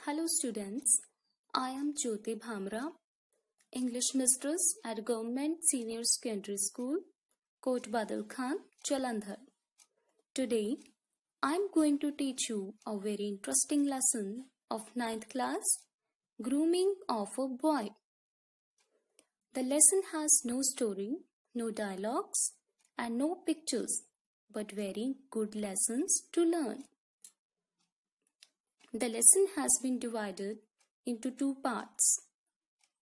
Hello students, I am Jyoti Bhamra, English Mistress at Government Senior Secondary School, Kot Badal Khan, Jalandhar. Today, I am going to teach you a very interesting lesson of 9th class, Grooming of a Boy. The lesson has no story, no dialogues and no pictures, but very good lessons to learn. The lesson has been divided into two parts.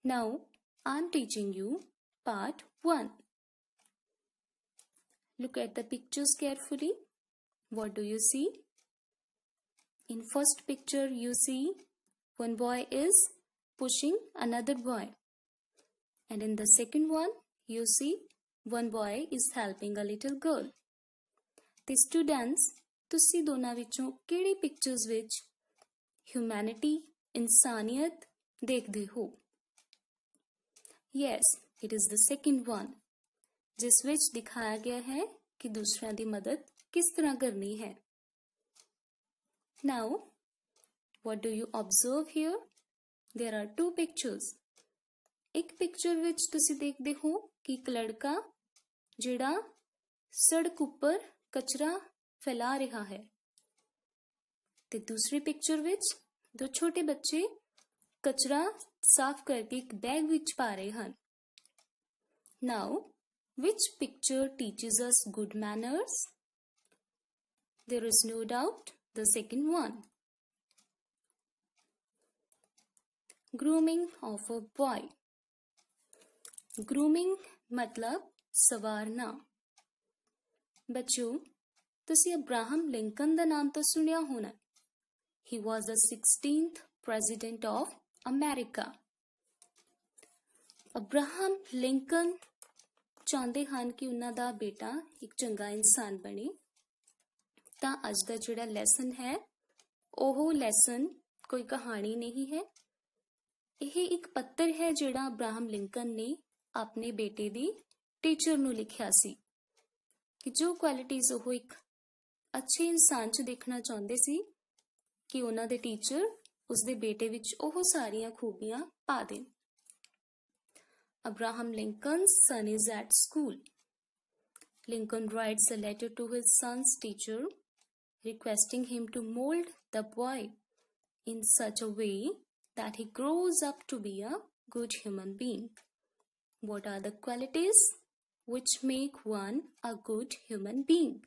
Now, I am teaching you part 1. Look at the pictures carefully. What do you see? In first picture, you see one boy is pushing another boy. And in the second one, you see one boy is helping a little girl. The students, ਤੁਸੀਂ ਦੋਨਾਂ ਵਿੱਚੋਂ ਕਿਹੜੀ pictures ਵਿੱਚ humanity, ਇਨਸਾਨੀਅਤ ਦੇਖਦੇ ਹੋ? Yes, it is the second one, ਜਿਸ ਵਿੱਚ ਦਿਖਾਇਆ ਗਿਆ ਹੈ ਕਿ ਦੂਸਰਿਆਂ ਦੀ ਮਦਦ ਕਿਸ ਤਰ੍ਹਾਂ ਕਰਨੀ ਹੈ. Now, what do you observe here? There are two pictures. ਇੱਕ ਪਿਕਚਰ ਵਿੱਚ ਤੁਸੀਂ ਦੇਖਦੇ ਹੋ ਕਿ ਇੱਕ ਲੜਕਾ ਜਿਹੜਾ ਸੜਕ ਉੱਪਰ ਕਚਰਾ ਫੈਲਾ ਰਿਹਾ ਹੈ ਤੇ ਦੂਸਰੀ ਪਿਕਚਰ ਵਿੱਚ ਦੋ ਛੋਟੇ ਬੱਚੇ ਕਚਰਾ ਸਾਫ਼ ਕਰਕੇ ਇੱਕ ਬੈਗ ਵਿੱਚ ਪਾ ਰਹੇ ਹਨ. Now, which picture teaches us good manners? There is no doubt the second one. Grooming of a boy. Grooming मतलब ਸਵਾਰਨਾ. ਬੱਚੋ, ਤੁਸੀਂ ਅਬਰਾਹਮ ਲਿੰਕਨ ਦਾ ਨਾਮ ਤਾਂ ਸੁਣਿਆ ਹੋਣਾ. He was the 16th president of America. Abraham Lincoln ਚਾਹੁੰਦੇ ਹਨ ਕਿ ਉਹਨਾਂ ਦਾ ਬੇਟਾ ਇੱਕ ਚੰਗਾ ਇਨਸਾਨ ਬਣੇ. ਤਾਂ ਅੱਜ ਦਾ ਜਿਹੜਾ ਲੈਸਨ ਹੈ ਉਹ ਲੈਸਨ ਕੋਈ ਕਹਾਣੀ ਨਹੀਂ ਹੈ. ਇਹ ਇੱਕ ਪੱਤਰ ਹੈ ਜਿਹੜਾ ਅਬਰਾਹਮ ਲਿੰਕਨ ਨੇ ਆਪਣੇ ਬੇਟੇ ਦੀ ਟੀਚਰ ਨੂੰ ਲਿਖਿਆ ਸੀ ਕਿ ਜੋ ਕੁਆਲਿਟੀਜ਼ ਉਹ ਇੱਕ ਅੱਛੇ ਇਨਸਾਨ 'ਚ ਦੇਖਣਾ ਚਾਹੁੰਦੇ ਸੀ ਕਿ ਉਹਨਾਂ ਦੇ ਟੀਚਰ ਉਸਦੇ ਬੇਟੇ ਵਿੱਚ ਉਹ ਸਾਰੀਆਂ ਖੂਬੀਆਂ ਪਾ ਦੇਣ. Abraham Lincoln's son is at school. Lincoln writes a letter to his son's teacher requesting him to mold the boy in such a way that he grows up to be a good human being. What are the qualities which make one a good human being?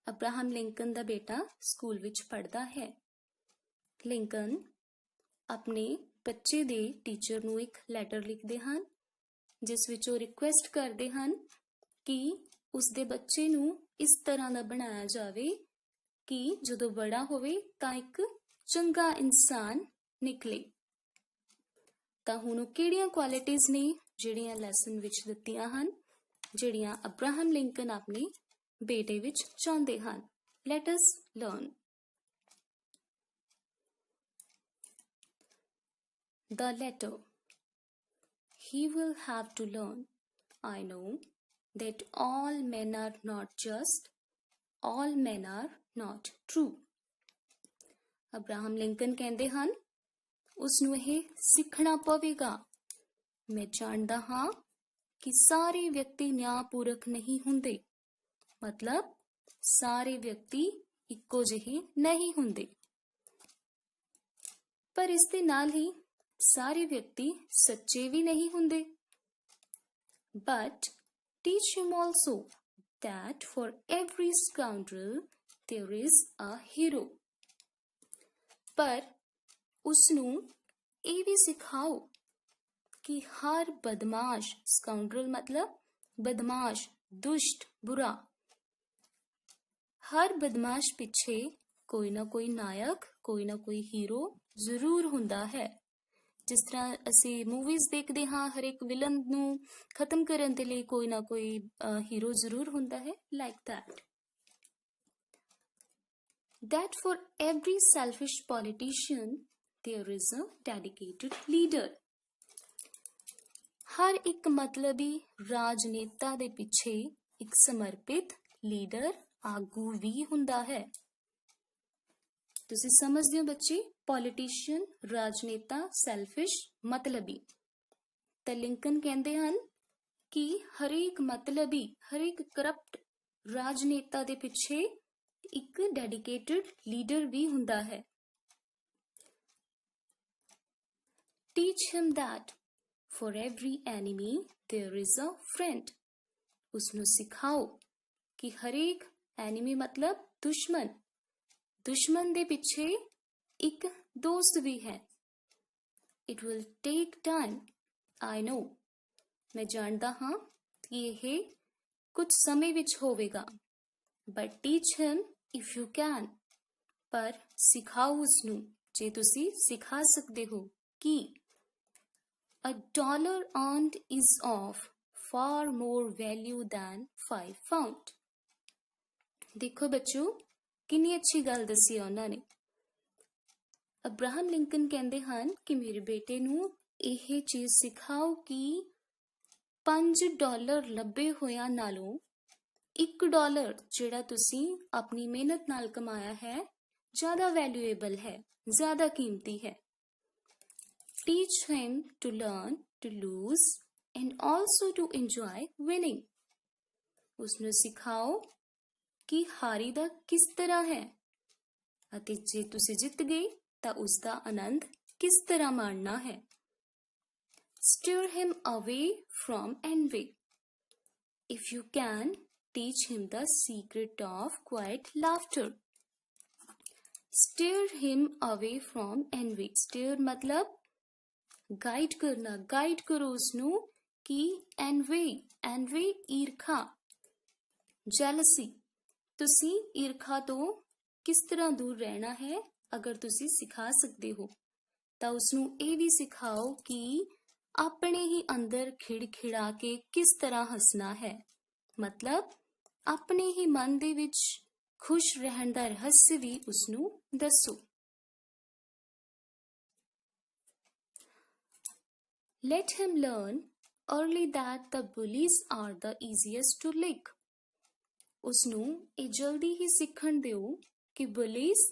Abraham Lincoln ਦਾ ਬੇਟਾ school ਵਿੱਚ ਪੜ੍ਹਦਾ ਹੈ. Lincoln ਆਪਣੇ ਬੱਚੇ ਦੇ teacher ਨੂੰ ਇੱਕ ਲੈਟਰ ਲਿਖਦੇ ਹਨ ਜਿਸ ਵਿੱਚ ਉਹ ਰਿਕੁਐਸਟ ਕਰਦੇ ਹਨ ਕਿ ਉਸਦੇ ਬੱਚੇ ਨੂੰ ਇਸ ਤਰ੍ਹਾਂ ਦਾ ਬਣਾਇਆ ਜਾਵੇ ਕਿ ਜਦੋਂ ਬੜਾ ਹੋਵੇ ਤਾਂ ਇੱਕ ਚੰਗਾ ਇਨਸਾਨ ਨਿਕਲੇ. ਤਾਂ ਹੁਣ ਉਹ ਕਿਹੜੀਆਂ ਕੁਆਲਿਟੀਜ਼ ਨੇ ਜਿਹੜੀਆਂ ਲੈਸਨ ਵਿੱਚ ਦਿੱਤੀਆਂ ਹਨ, ਜਿਹੜੀਆਂ ਅਬਰਾਹਮ ਲਿੰਕਨ ਆਪਣੇ ਬੇਟੇ ਵਿੱਚ ਚਾਹੁੰਦੇ ਹਨ. Let us learn. The letter. He will have to learn. I know that all men are not just, all men are not true. Abraham Lincoln ਕਹਿੰਦੇ ਹਨ ਉਸ ਨੂੰ ਇਹ ਸਿੱਖਣਾ ਪਵੇਗਾ. ਮੈਂ ਜਾਣਦਾ ਹਾਂ ਕਿ ਸਾਰੇ ਵਿਅਕਤੀ ਨਿਆਂਪੂਰਕ ਨਹੀਂ ਹੁੰਦੇ. ਮਤਲਬ ਸਾਰੇ ਵਿਅਕਤੀ ਇੱਕੋ ਜਿਹੇ ਨਹੀਂ ਹੁੰਦੇ. ਪਰ ਇਸ ਦੇ ਨਾਲ ਹੀ ਸਾਰੇ ਵਿਅਕਤੀ ਸੱਚੇ ਵੀ ਨਹੀਂ ਹੁੰਦੇ. But teach him also that for every scoundrel there is a hero. ਪਰ ਉਸ ਨੂੰ ਇਹ ਵੀ ਸਿਖਾਓ ਕਿ ਹਰ ਬਦਮਾਸ਼, scoundrel ਮਤਲਬ ਬਦਮਾਸ਼, ਦੁਸ਼ਟ, ਬੁਰਾ, ਹਰ ਬਦਮਾਸ਼ ਪਿੱਛੇ ਕੋਈ ਨਾ ਕੋਈ ਨਾਇਕ, ਕੋਈ ਨਾ ਕੋਈ ਹੀਰੋ ਜ਼ਰੂਰ ਹੁੰਦਾ ਹੈ. ਜਿਸ ਤਰ੍ਹਾਂ ਅਸੀਂ ਮੂਵੀਜ਼ ਦੇਖਦੇ ਹਾਂ ਹਰ ਇੱਕ ਵਿਲਨ ਨੂੰ ਖਤਮ ਕਰਨ ਦੇ ਲਈ ਕੋਈ ਨਾ ਕੋਈ ਹੀਰੋ ਜ਼ਰੂਰ ਹੁੰਦਾ ਹੈ. Like that. That for every selfish politician there is a dedicated leader. ਹਰ ਇੱਕ ਮਤਲਬੀ ਰਾਜਨੇਤਾ ਦੇ ਪਿੱਛੇ ਇੱਕ ਸਮਰਪਿਤ ਲੀਡਰ, ਆਗੂ ਵੀ ਹੁੰਦਾ ਹੈ. ਤੁਸੀਂ ਸਮਝਦੇ ਹੋ ਬੱਚੇ, ਪੋਲੀਟੀਸ਼ੀਅਨ, ਰਾਜਨੇਤਾ, ਸੈਲਫਿਸ਼, ਮਤਲਬੀ। ਤਾਂ ਲਿੰਕਨ ਕਹਿੰਦੇ ਹਨ ਕਿ ਹਰੇਕ ਮਤਲਬੀ, ਹਰੇਕ ਕਰਪਟ ਰਾਜਨੇਤਾ ਦੇ ਪਿੱਛੇ ਇੱਕ ਡੈਡੀਕੇਟਡ ਲੀਡਰ ਵੀ ਹੁੰਦਾ ਹੈ। Teach him that for every enemy there is a friend. ਉਸਨੂੰ ਸਿਖਾਓ ਕਿ ਹਰੇਕ ਐਨੀਮੀ ਮਤਲਬ ਦੁਸ਼ਮਣ, ਦੁਸ਼ਮਣ ਦੇ ਪਿੱਛੇ ਇੱਕ ਦੋਸਤ ਵੀ ਹੈ। It will take time, I know. ਮੈਂ ਜਾਣਦਾ ਹਾਂ ਕਿ ਇਹ ਕੁਝ ਸਮੇਂ ਵਿੱਚ ਹੋਵੇਗਾ। But teach him if you can. ਪਰ ਸਿਖਾਓ ਉਸਨੂੰ ਜੇ ਤੁਸੀਂ ਸਿਖਾ ਸਕਦੇ ਹੋ ਕਿ $1 earned is of far more value than 5 found. ਦੇਖੋ ਬੱਚੋ, ਕਿੰਨੀ ਅੱਛੀ ਗੱਲ ਦੱਸੀ ਹੈ ਉਹਨਾਂ ਨੇ। ਅਬਰਾਹਮ ਲਿੰਕਨ ਕਹਿੰਦੇ ਹਨ ਕਿ ਮੇਰੇ ਬੇਟੇ ਨੂੰ ਇਹ ਚੀਜ਼ ਸਿਖਾਓ ਕਿ $5 ਲੱਭੇ ਹੋਇਆਂ ਨਾਲੋਂ $1 ਜਿਹੜਾ ਤੁਸੀਂ ਆਪਣੀ ਮਿਹਨਤ ਨਾਲ ਕਮਾਇਆ ਹੈ ਜ਼ਿਆਦਾ ਵੈਲਿਊਏਬਲ ਹੈ, ਜ਼ਿਆਦਾ ਕੀਮਤੀ ਹੈ। Teach him to learn to lose and also to enjoy winning. ਉਸਨੂੰ ਸਿਖਾਓ ਕਿ ਹਾਰੀ ਦਾ ਕਿਸ ਤਰ੍ਹਾਂ ਹੈ ਅਤੇ ਜੇ ਤੁਸੀਂ ਜਿੱਤ ਗਏ ਤਾਂ ਉਸ ਦਾ ਆਨੰਦ ਕਿਸ ਤਰ੍ਹਾਂ ਮਾਣਨਾ ਹੈ। Steer him away from envy. If you can, teach him the secret of quiet laughter. Steer him away from envy. Steer मतलब गाइड करना, गाइड करो उसनू कि एनवी ईर्खा, जैलसी, तुसी ईर्खा तो किस तरह दूर रहना है। अगर तुसी सिखा सकते हो ਤਾਂ ਉਸਨੂੰ ਇਹ ਵੀ ਸਿਖਾਓ ਕਿ ਆਪਣੇ ਹੀ ਅੰਦਰ ਖਿੜਖਿੜਾ ਕੇ ਕਿਸ ਤਰ੍ਹਾਂ ਹੱਸਣਾ ਹੈ, ਮਤਲਬ ਆਪਣੇ ਹੀ ਮਨ ਦੇ ਵਿੱਚ ਖੁਸ਼ ਰਹਿਣ ਦਾ ਰਹੱਸ ਵੀ ਉਸਨੂੰ ਦੱਸੋ। Let him learn early that the bullies are the easiest to lick. ਉਸਨੂੰ ਇਹ ਜਲਦੀ ਹੀ ਸਿੱਖਣ ਦਿਓ ਕਿ bullies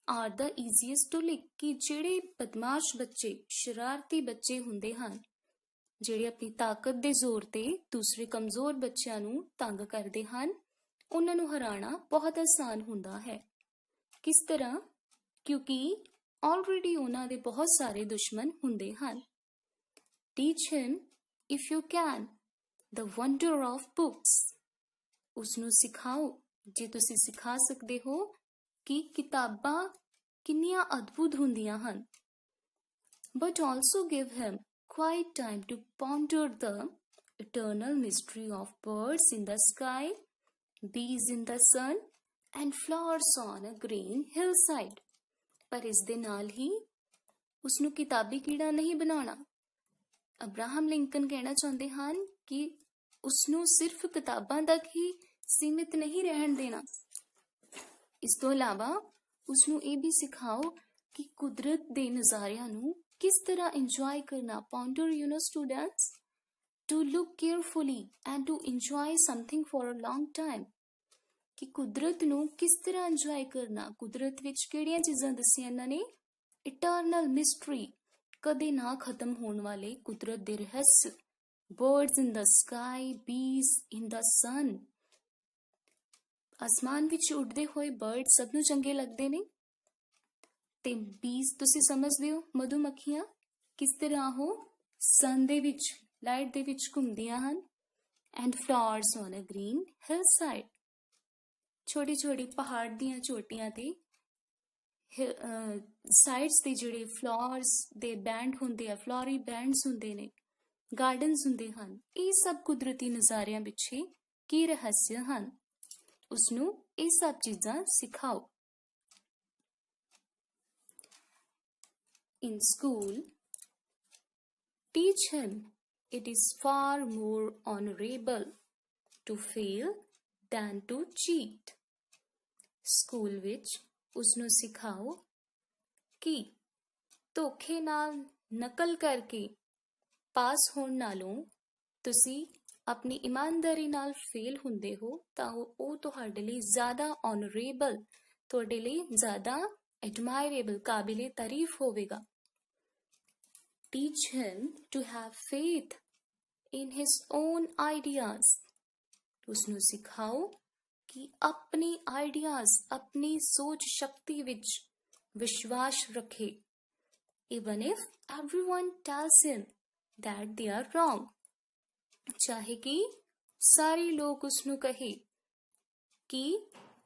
are the easiest to lick, ਕਿ ਜਿਹੜੇ ਬਦਮਾਸ਼ ਬੱਚੇ, ਸ਼ਰਾਰਤੀ ਬੱਚੇ ਹੁੰਦੇ ਹਨ, ਜਿਹੜੇ ਆਪਣੀ ਤਾਕਤ ਦੇ ਜ਼ੋਰ ਤੇ ਦੂਸਰੇ ਕਮਜ਼ੋਰ ਬੱਚਿਆਂ ਨੂੰ ਤੰਗ ਕਰਦੇ ਹਨ, ਉਹਨਾਂ ਨੂੰ ਹਰਾਉਣਾ ਬਹੁਤ ਆਸਾਨ ਹੁੰਦਾ ਹੈ। ਕਿਸ ਤਰ੍ਹਾਂ? ਕਿਉਂਕਿ ਆਲਰੇਡੀ ਉਹਨਾਂ ਦੇ ਬਹੁਤ ਸਾਰੇ ਦੁਸ਼ਮਣ ਹੁੰਦੇ ਹਨ। Teach him, if you can, the wonder of books. ਉਸਨੂੰ ਸਿਖਾਓ ਜੇ ਤੁਸੀਂ ਸਿਖਾ ਸਕਦੇ ਹੋ ਕਿ ਕਿਤਾਬਾਂ ਕਿੰਨੀਆਂ ਅਦਭੁਤ ਹੁੰਦੀਆਂ ਹਨ। But also give him quiet time to ponder the eternal mystery of birds in the sky, bees in the sun, and flowers on a green hillside. ਪਰ ਇਸ ਦੇ ਨਾਲ ਹੀ ਉਸਨੂੰ ਕਿਤਾਬੀ ਕੀੜਾ ਨਹੀਂ ਬਣਾਉਣਾ। ਅਬਰਾਹਮ ਲਿੰਕਨ ਕਹਿਣਾ ਚਾਹੁੰਦੇ ਹਨ ਕਿ ਉਸਨੂੰ ਸਿਰਫ ਕਿਤਾਬਾਂ ਤੱਕ ਹੀ ਸੀਮਿਤ ਨਹੀਂ ਰਹਿਣ ਦੇਣਾ। ਇਸ ਤੋਂ ਇਲਾਵਾ ਉਸਨੂੰ ਇਹ ਵੀ ਸਿਖਾਓ ਕਿ ਕੁਦਰਤ ਦੇ ਨਜ਼ਾਰਿਆਂ ਨੂੰ ਕਿਸ ਤਰ੍ਹਾਂ ਇੰਜੋਏ ਕਰਨਾ। Ponder students, to look carefully and to enjoy something for a long time, ਕਿ ਕੁਦਰਤ ਨੂੰ ਕਿਸ ਤਰ੍ਹਾਂ ਇੰਜੋਏ ਕਰਨਾ। ਕੁਦਰਤ ਵਿੱਚ ਕਿਹੜੀਆਂ ਚੀਜ਼ਾਂ ਦੱਸੀਆਂ ਇਹਨਾਂ ਨੇ? ਇਟਰਨਲ ਮਿਸਟਰੀ, ਕਦੇ ਨਾ ਖਤਮ ਹੋਣ ਵਾਲੇ ਕੁਦਰਤ ਦੇ ਰਹੱਸ। ਬਰਡਸ ਇਨ ਦ ਸਕਾਈ, ਬੀਜ਼ ਇਨ ਦ ਸਨ। ਆਸਮਾਨ ਵਿੱਚ ਉੱਡਦੇ ਹੋਏ ਬਰਡ ਸਭ ਨੂੰ ਚੰਗੇ ਲੱਗਦੇ ਨੇ, ਤੇ ਬੀਜ਼ ਤੁਸੀਂ ਸਮਝਦੇ ਹੋ, ਮਧੂਮੱਖੀਆਂ ਕਿਸ ਤਰ੍ਹਾਂ ਉਹ ਸਨ ਦੇ ਵਿੱਚ, ਲਾਈਟ ਦੇ ਵਿੱਚ ਘੁੰਮਦੀਆਂ ਹਨ। And flowers on a green hillside, ਛੋਟੀ ਛੋਟੀ ਪਹਾੜ ਦੀਆਂ ਚੋਟੀਆਂ ਤੇ ਸਾਈਡਸ ਤੇ ਜਿਹੜੇ ਫਲਾਵਰਸ ਦੇ ਬੈਂਡ ਹੁੰਦੇ ਆ, ਫਲੋਰੀ ਬੈਂਡਸ ਹੁੰਦੇ ਨੇ, ਗਾਰਡਨਸ ਹੁੰਦੇ ਹਨ। ਇਹ ਸਭ ਕੁਦਰਤੀ ਨਜ਼ਾਰਿਆਂ ਪਿੱਛੇ ਕੀ ਰਹੱਸ ਹਨ, ਉਸਨੂੰ ਇਹ ਸਭ ਚੀਜ਼ਾਂ ਸਿਖਾਓ। In school, teach him it is far more honorable to fail than to cheat. School ਵਿੱਚ ਉਸਨੂੰ ਸਿਖਾਓ ਕਿ ਧੋਖੇ ਨਾਲ, ਨਕਲ ਕਰਕੇ ਪਾਸ ਹੋਣ ਨਾਲੋਂ ਤੁਸੀਂ ਆਪਣੀ ਇਮਾਨਦਾਰੀ ਨਾਲ ਫੇਲ ਹੁੰਦੇ ਹੋ ਤਾਂ ਉਹ ਤੁਹਾਡੇ ਲਈ ਜ਼ਿਆਦਾ ਆਨਰੇਬਲ, ਤੁਹਾਡੇ ਲਈ ਜ਼ਿਆਦਾ admirable, काबिले तारीफ होवेगा. Teach him to have faith in his own ideas. उसनू सिखाओ कि अपने आइडियाज, अपनी सोच शक्ति विच विश्वास रखे. Even if everyone tells him that they are wrong. चाहे कि ਸਾਰੇ ਲੋਕ ਉਸਨੂੰ ਕਹੇ ਕਿ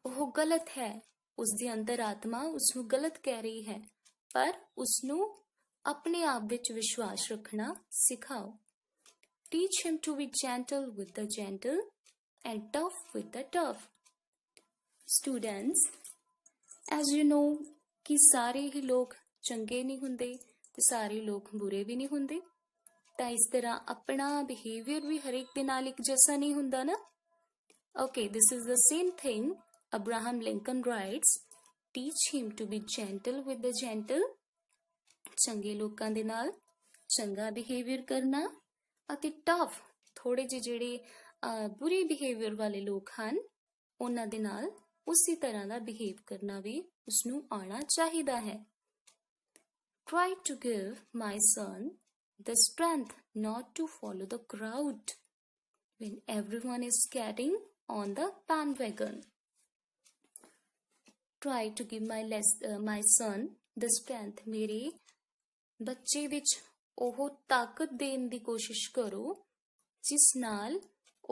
ਉਹ ਗਲਤ ਹੈ, ਉਸਦੀ ਅੰਤਰਾਤਮਾ ਉਸਨੂੰ ਗਲਤ ਕਹਿ ਰਹੀ ਹੈ, ਪਰ ਉਸਨੂੰ ਆਪਣੇ ਆਪ ਵਿੱਚ ਵਿਸ਼ਵਾਸ ਰੱਖਣਾ ਸਿਖਾਓ. Teach him to be gentle with the gentle and tough with the tough. Students, as you know ਕਿ ਸਾਰੇ ਹੀ ਲੋਕ ਚੰਗੇ ਨਹੀਂ ਹੁੰਦੇ ਤੇ ਸਾਰੇ ਲੋਕ ਬੁਰੇ ਵੀ ਨਹੀਂ ਹੁੰਦੇ, ਤਾਂ ਇਸ ਤਰ੍ਹਾਂ ਆਪਣਾ ਬਿਹੇਵੀਅਰ ਵੀ ਹਰੇਕ ਦੇ ਨਾਲ ਇੱਕ ਜੈਸਾ ਨਹੀਂ ਹੁੰਦਾ ਨਾ. Okay, this is the same thing Abraham Lincoln writes. Teach him to be gentle with the gentle. ਚੰਗੇ ਲੋਕਾਂ ਦੇ ਨਾਲ ਚੰਗਾ ਬਿਹੇਵੀਅਰ ਕਰਨਾ, ਅਤੇ ਟਫ ਥੋੜੇ ਜਿਹੇ ਜਿਹੜੇ ਬੁਰੇ ਬਿਹੇਵੀਅਰ ਵਾਲੇ ਲੋਕ ਹਨ ਉਹਨਾਂ ਦੇ ਨਾਲ ਉਸੇ ਤਰ੍ਹਾਂ ਦਾ ਬਿਹੇਵ ਕਰਨਾ ਵੀ ਉਸਨੂੰ ਆਉਣਾ ਚਾਹੀਦਾ ਹੈ. Try to give my son the strength not to follow the crowd when everyone is getting on the bandwagon. Try to give my son the strength. ਮੇਰੇ ਬੱਚੇ ਵਿੱਚ ਉਹ ਤਾਕਤ ਦੇਣ ਦੀ ਕੋਸ਼ਿਸ਼ ਕਰੋ ਜਿਸ ਨਾਲ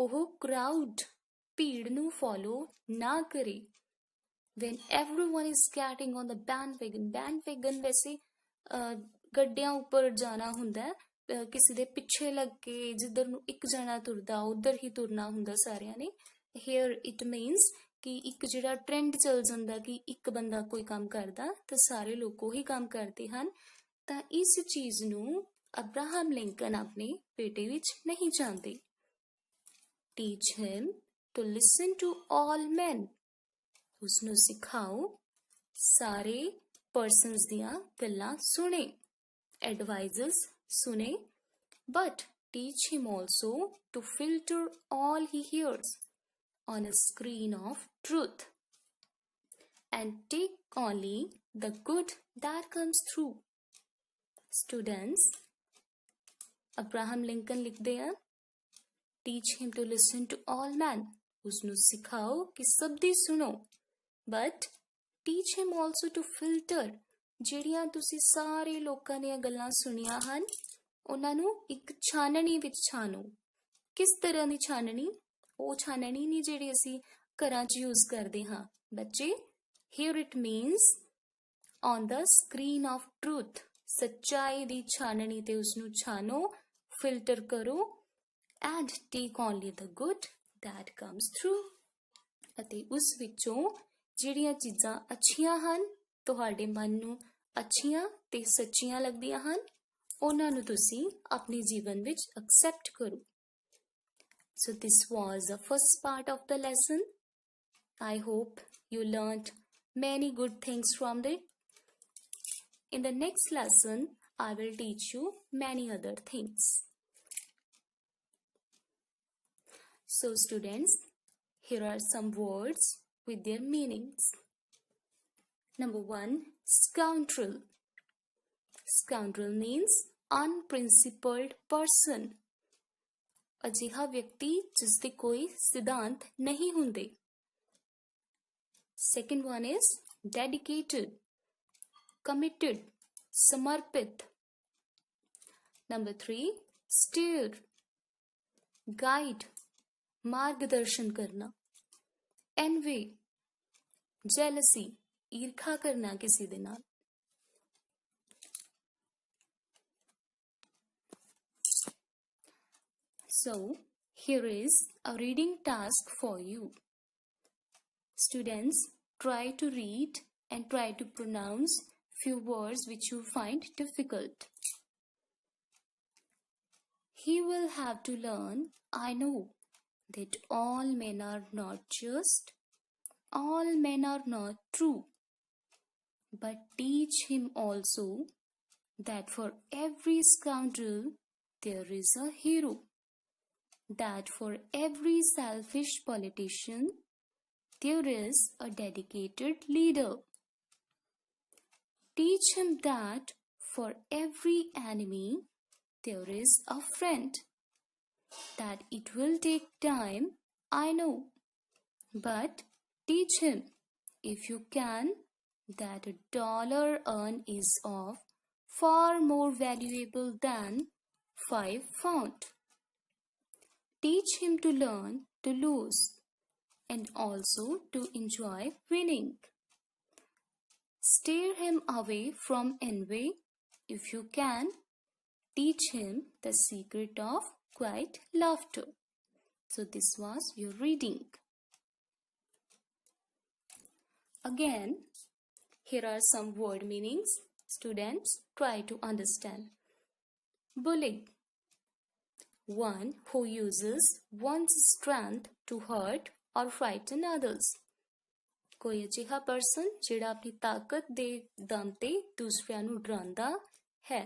ਉਹ ਕਰਾਊਡ, ਭੀੜ ਨੂੰ ਫੋਲੋ ਨਾ ਕਰੇ. When everyone is getting on the bandwagon. Bandwagon ਵੈਸੇ ਗੱਡਿਆਂ ਉੱਪਰ ਜਾਣਾ ਹੁੰਦਾ, ਕਿਸੇ ਦੇ ਪਿੱਛੇ ਲੱਗ ਕੇ ਜਿੱਧਰ ਨੂੰ ਇੱਕ ਜਣਾ ਤੁਰਦਾ ਉਧਰ ਹੀ ਤੁਰਨਾ ਹੁੰਦਾ ਸਾਰਿਆਂ ਨੇ. Here it means ਕਿ ਇੱਕ ਜਿਹੜਾ ਟ੍ਰੈਂਡ ਚੱਲ ਜਾਂਦਾ ਕਿ ਇੱਕ ਬੰਦਾ ਕੋਈ ਕੰਮ ਕਰਦਾ ਤਾਂ ਸਾਰੇ ਲੋਕ ਉਹੀ ਕੰਮ ਕਰਦੇ ਹਨ. ਤਾਂ ਇਸ ਚੀਜ਼ ਨੂੰ ਅਬਰਾਹਮ ਲਿੰਕਨ ਆਪਣੇ ਬੇਟੇ ਵਿੱਚ ਨਹੀਂ ਚਾਹੁੰਦੇ. Teach him to listen to all men. ਉਸਨੂੰ ਸਿਖਾਓ ਸਾਰੇ ਪਰਸਨਸ ਦੀਆਂ ਗੱਲਾਂ ਸੁਣੇ, ਐਡਵਾਈਜ਼ਸ ਸੁਣੇ, but teach him also to filter all he hears on a screen of truth and take only the good that comes through. Students, Abraham Lincoln ਲਿਖਦੇ ਹਨ, teach him to listen to all men. ਉਸਨੂੰ ਸਿਖਾਓ ਕਿ ਸਭ ਦੀ ਸੁਣੋ, but teach him also to filter. ਜਿਹੜੀਆਂ ਤੁਸੀਂ ਸਾਰੇ ਲੋਕਾਂ ਦੀਆਂ ਗੱਲਾਂ ਸੁਣੀਆਂ ਹਨ ਉਹਨਾਂ ਨੂੰ ਇੱਕ ਛਾਨਣੀ ਵਿੱਚ ਛਾਨੋ. ਕਿਸ ਤਰ੍ਹਾਂ ਦੀ ਛਾਨਣੀ? ਉਹ ਛਾਨਣੀ ਨਹੀਂ ਜਿਹੜੀ ਅਸੀਂ ਘਰਾਂ 'ਚ ਯੂਜ਼ ਕਰਦੇ ਹਾਂ ਬੱਚੇ. Here it means on the screen of truth. ਸੱਚਾਈ ਦੀ ਛਾਨਣੀ ਤੇ ਉਸਨੂੰ ਛਾਨੋ, ਫਿਲਟਰ ਕਰੋ, and take only the good that comes through. ਅਤੇ ਉਸ ਵਿੱਚੋਂ ਜਿਹੜੀਆਂ ਚੀਜ਼ਾਂ ਅੱਛੀਆਂ ਹਨ, ਤੁਹਾਡੇ ਮਨ ਨੂੰ ਅੱਛੀਆਂ ਤੇ ਸੱਚੀਆਂ ਲੱਗਦੀਆਂ ਹਨ, ਉਹਨਾਂ ਨੂੰ ਤੁਸੀਂ ਆਪਣੇ ਜੀਵਨ ਵਿੱਚ ਐਕਸੈਪਟ ਕਰੋ. So this was the first part of the lesson. I hope you learned many good things from it. In the next lesson, I will teach you many other things. So students, here are some words with their meanings. Number 1, scoundrel. Scoundrel means unprincipled person. ਅਜਿਹਾ ਵਿਅਕਤੀ ਜਿਸ ਦੇ ਕੋਈ ਸਿਧਾਂਤ ਨਹੀਂ ਹੁੰਦੇ. Second one is dedicated, committed, ਸਮਰਪਿਤ. Number 3, steer, guide, ਮਾਰਗਦਰਸ਼ਨ ਕਰਨਾ. envy, jealousy, ਈਰਖਾ ਕਰਨਾ ਕਿਸੇ ਦੇ ਨਾਲ. So, here is a reading task for you. Students, try to read and try to pronounce few words which you find difficult. He will have to learn, I know, that all men are not just, all men are not true. But teach him also that for every scoundrel there is a hero. That for every selfish politician there is a dedicated leader. Teach him that for every enemy there is a friend. That it will take time, I know. But teach him, if you can, that $1 earned is of far more valuable than 5 found. Teach him to learn to lose and also to enjoy winning. Steer him away from envy if you can. Teach him the secret of quiet laughter. So this was your reading. Again, here are some word meanings. Students, try to understand. Bullying. One who uses one's strength to hurt or frighten others. ਕੋਈ ਅਜਿਹਾ person ਜਿਹੜਾ ਆਪਣੀ ਤਾਕਤ ਦੇ ਦਮ ਤੇ ਦੂਸਰਿਆਂ ਨੂੰ ਡਰਾਉਂਦਾ ਹੈ.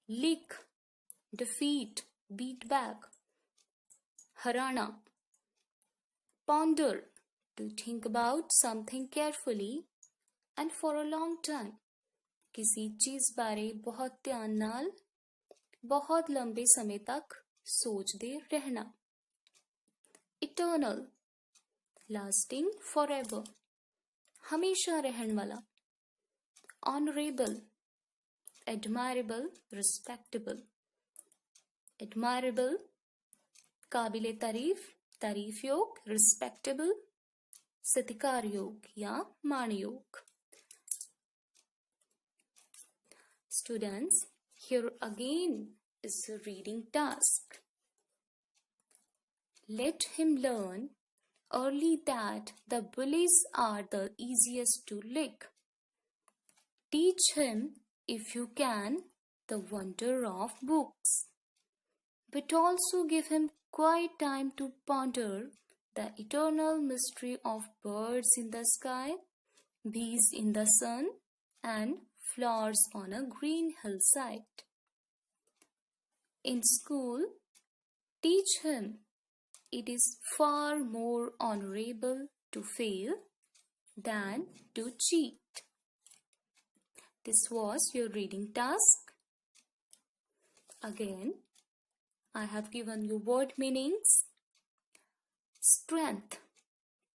Leak, defeat, beat back. ਹਰਾਣਾ. Ponder, to think about something carefully and for a long time. किसी चीज बारे बहुत ध्यान नाल बहुत लंबे समय तक सोचते रहना. Eternal, lasting forever, हमेशा रहने वाला. Honorable, admirable, respectable. Admirable, काबिले तारीफ, तारीफ योग. Respectable, सत्कार योग या मान योग. Students, here again is a reading task. Let him learn early that the bullies are the easiest to lick. Teach him, if you can, the wonder of books, but also give him quiet time to ponder the eternal mystery of birds in the sky, bees in the sun, and flowers on a green hillside. In school, teach him it is far more honorable to fail than to cheat. This was your reading task. Again, I have given you word meanings. Strength,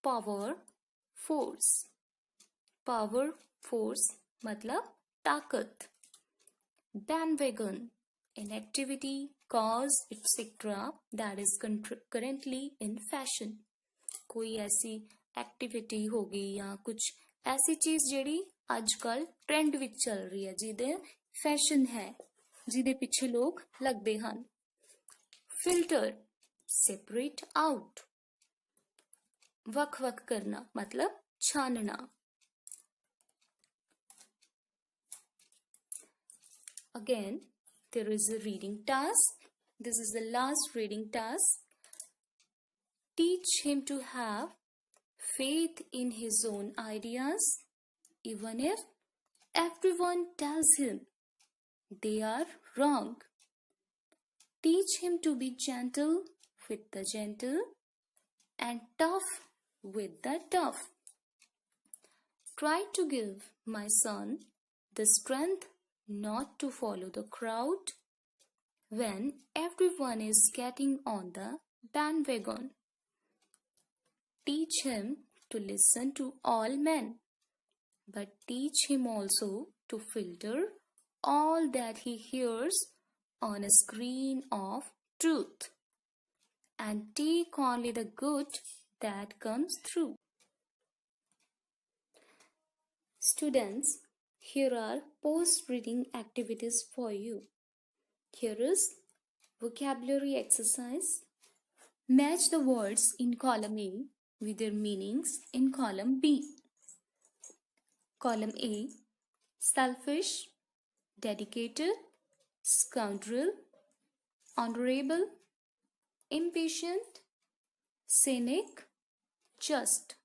power, force. Power, force मतलब ताकत. Bandwagon, an activity, cause, etc. that is currently in fashion. कोई ऐसी activity होगी या कुछ ऐसी चीज ਜਿਹੜੀ ਅੱਜਕੱਲ ਟ੍ਰੈਂਡ ਵਿੱਚ ਚੱਲ ਰਹੀ ਹੈ, ਜਿਹਦੇ ਫੈਸ਼ਨ ਹੈ, ਜਿਹਦੇ ਪਿੱਛੇ ਲੋਕ ਲੱਗਦੇ ਹਨ. ਫਿਲਟਰ, separate out, ਵੱਖ-ਵੱਖ ਕਰਨਾ मतलब ਛਾਨਣਾ. Again, there is a reading task. This is the last reading task. Teach him to have faith in his own ideas, even if everyone tells him they are wrong. Teach him to be gentle with the gentle and tough with the tough. Try to give my son the strength not to follow the crowd when everyone is getting on the bandwagon. Teach him to listen to all men, but teach him also to filter all that he hears on a screen of truth and take only the good that comes through. Students, here are post-reading activities for you. Here is vocabulary exercise. Match the words in column A with their meanings in column B. Column A, selfish, dedicated, scoundrel, honorable, impatient, cynic, just.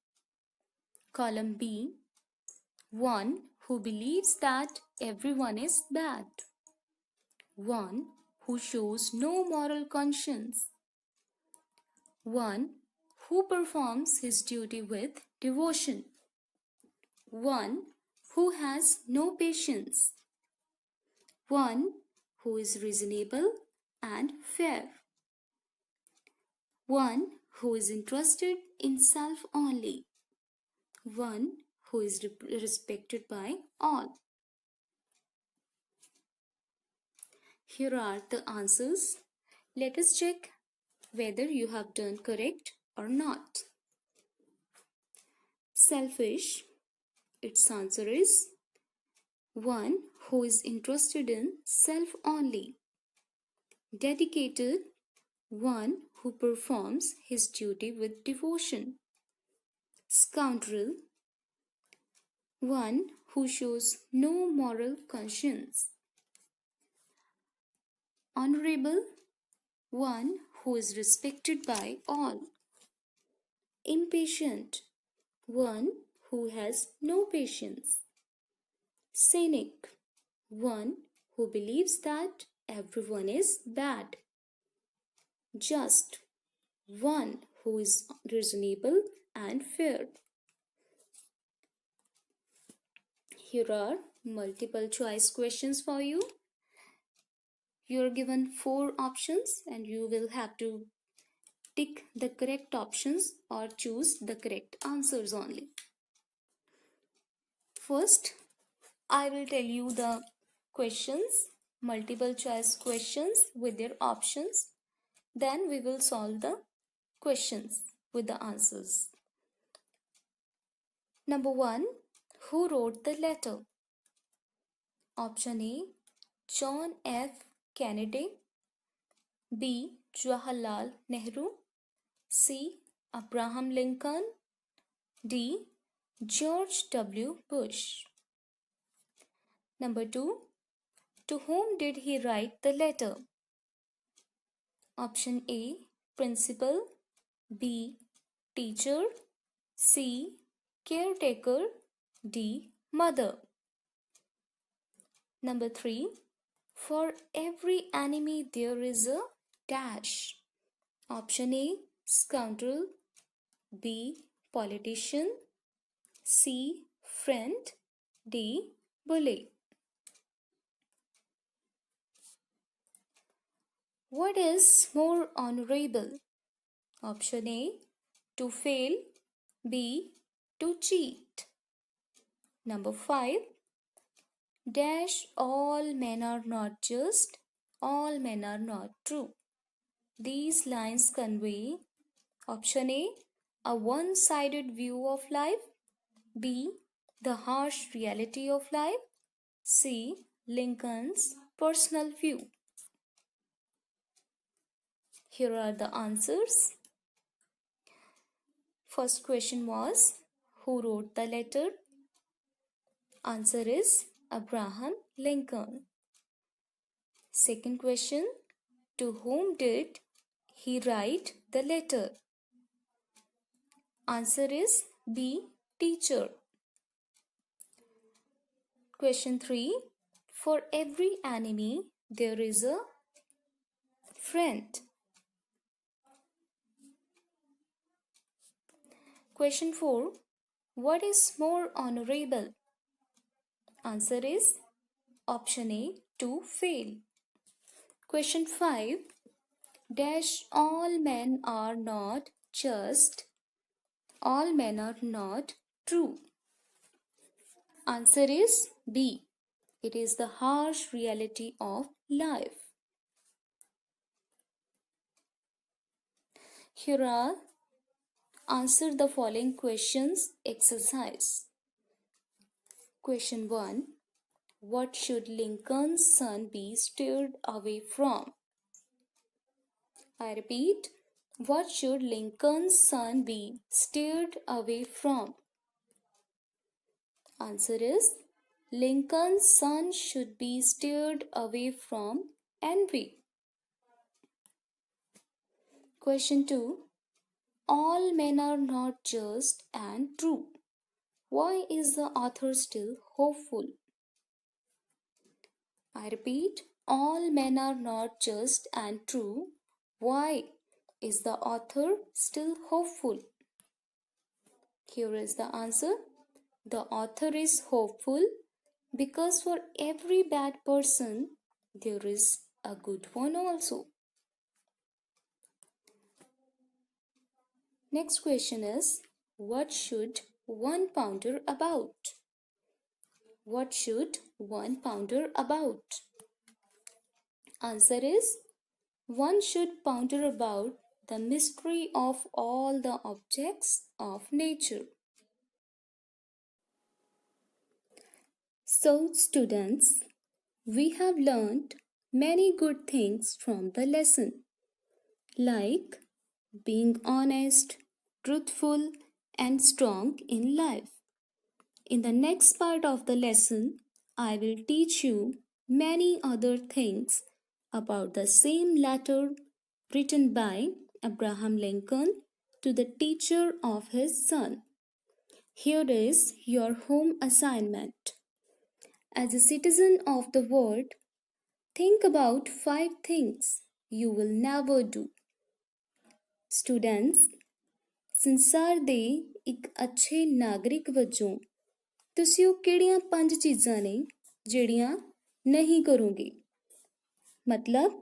Column B, one who believes that everyone is bad. One who shows no moral conscience. One who performs his duty with devotion. One who has no patience. One who is reasonable and fair. One who is interested in self only. One who is respected by all. Here are the answers. Let us check whether you have done correct or not. Selfish, its answer is one who is interested in self only. Dedicated, one who performs his duty with devotion. Scoundrel, one who shows no moral conscience. Honorable, one who is respected by all. Impatient, one who has no patience. Cynic, one who believes that everyone is bad. Just, one who is reasonable and fair. Here are multiple choice questions for you. You are given 4 options and you will have to tick the correct options or choose the correct answers only. First, I will tell you the questions, multiple choice questions with their options. Then we will solve the questions with the answers. Number 1. Who wrote the letter? Option A. John F. Kennedy. B. Jawaharlal Nehru. C. Abraham Lincoln. D. George W. Bush. Number 2. To whom did he write the letter? Option A. Principal. B. Teacher. C. Caretaker. D. Mother. Number 3. For every enemy there is a dash. Option A. Scoundrel. B. Politician. C. Friend. D. Bully. What is more honorable? Option A. To fail. B. To cheat. Number 5. Dash all men are not just, all men are not true. These lines convey option A one-sided view of life. B. The harsh reality of life. C. Lincoln's personal view. Here are the answers. First question was, who wrote the letter? Answer is Abraham Lincoln. Second question, to whom did he write the letter? Answer is B. Teacher. Question 3, for every enemy there is a friend. Question 4, what is more honorable? Answer is option A. To fail. Question 5, dash all men are not just, all men are not true. Answer is B. It is the harsh reality of life. Here are answer the following questions exercise. Question 1. What should Lincoln's son be steered away from? I repeat, what should Lincoln's son be steered away from? Answer is Lincoln's son should be steered away from envy. Question 2. All men are not just and true. Why is the author still hopeful? I repeat, all men are not just and true. Why is the author still hopeful? Here is the answer. The author is hopeful because for every bad person, there is a good one also. Next question is, what should one ponder about? What should one ponder about? Answer is, one should ponder about the mystery of all the objects of nature. So, students, we have learned many good things from the lesson, like being honest, truthful, and strong in life. In the next part of the lesson, I will teach you many other things about the same letter written by Abraham Lincoln to the teacher of his son. Here is your home assignment. As a citizen of the world, think about 5 things you will never do. Students, ਸੰਸਾਰ ਦੇ ਇੱਕ ਅੱਛੇ ਨਾਗਰਿਕ ਵਜੋਂ ਤੁਸੀਂ ਉਹ ਕਿਹੜੀਆਂ 5 ਚੀਜ਼ਾਂ ਨੇ ਜਿਹੜੀਆਂ ਨਹੀਂ ਕਰੋਗੇ? ਮਤਲਬ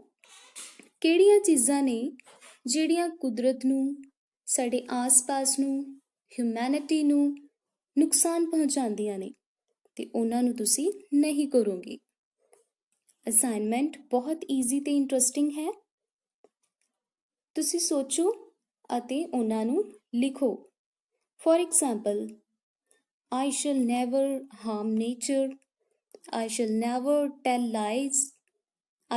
ਕਿਹੜੀਆਂ ਚੀਜ਼ਾਂ ਨੇ ਜਿਹੜੀਆਂ ਕੁਦਰਤ ਨੂੰ, ਸਾਡੇ ਆਸ-ਪਾਸ ਨੂੰ, ਹਿਊਮੈਨਿਟੀ ਨੂੰ ਨੁਕਸਾਨ ਪਹੁੰਚਾਉਂਦੀਆਂ ਨੇ ਤੇ ਉਹਨਾਂ ਨੂੰ ਤੁਸੀਂ ਨਹੀਂ ਕਰੋਗੇ? ਅਸਾਈਨਮੈਂਟ ਬਹੁਤ ਈਜ਼ੀ ਤੇ ਇੰਟਰਸਟਿੰਗ ਹੈ। ਤੁਸੀਂ ਸੋਚੋ ਅਤੇ ਉਹਨਾਂ ਨੂੰ ਲਿਖੋ। For example, I shall never harm nature. I shall never tell lies.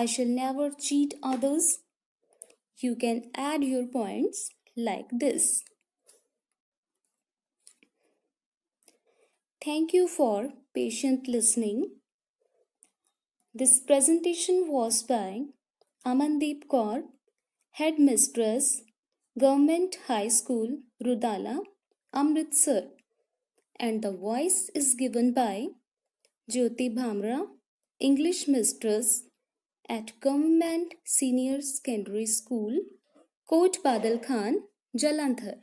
I shall never cheat others. You can add your points like this. Thank you for patient listening. This presentation was by Amandeep Kaur, Headmistress, Government High School, Rudala, Amritsar, and the voice is given by Jyoti Bhamra, English Mistress at Government Senior Secondary School, Kot Badal Khan, Jalandhar.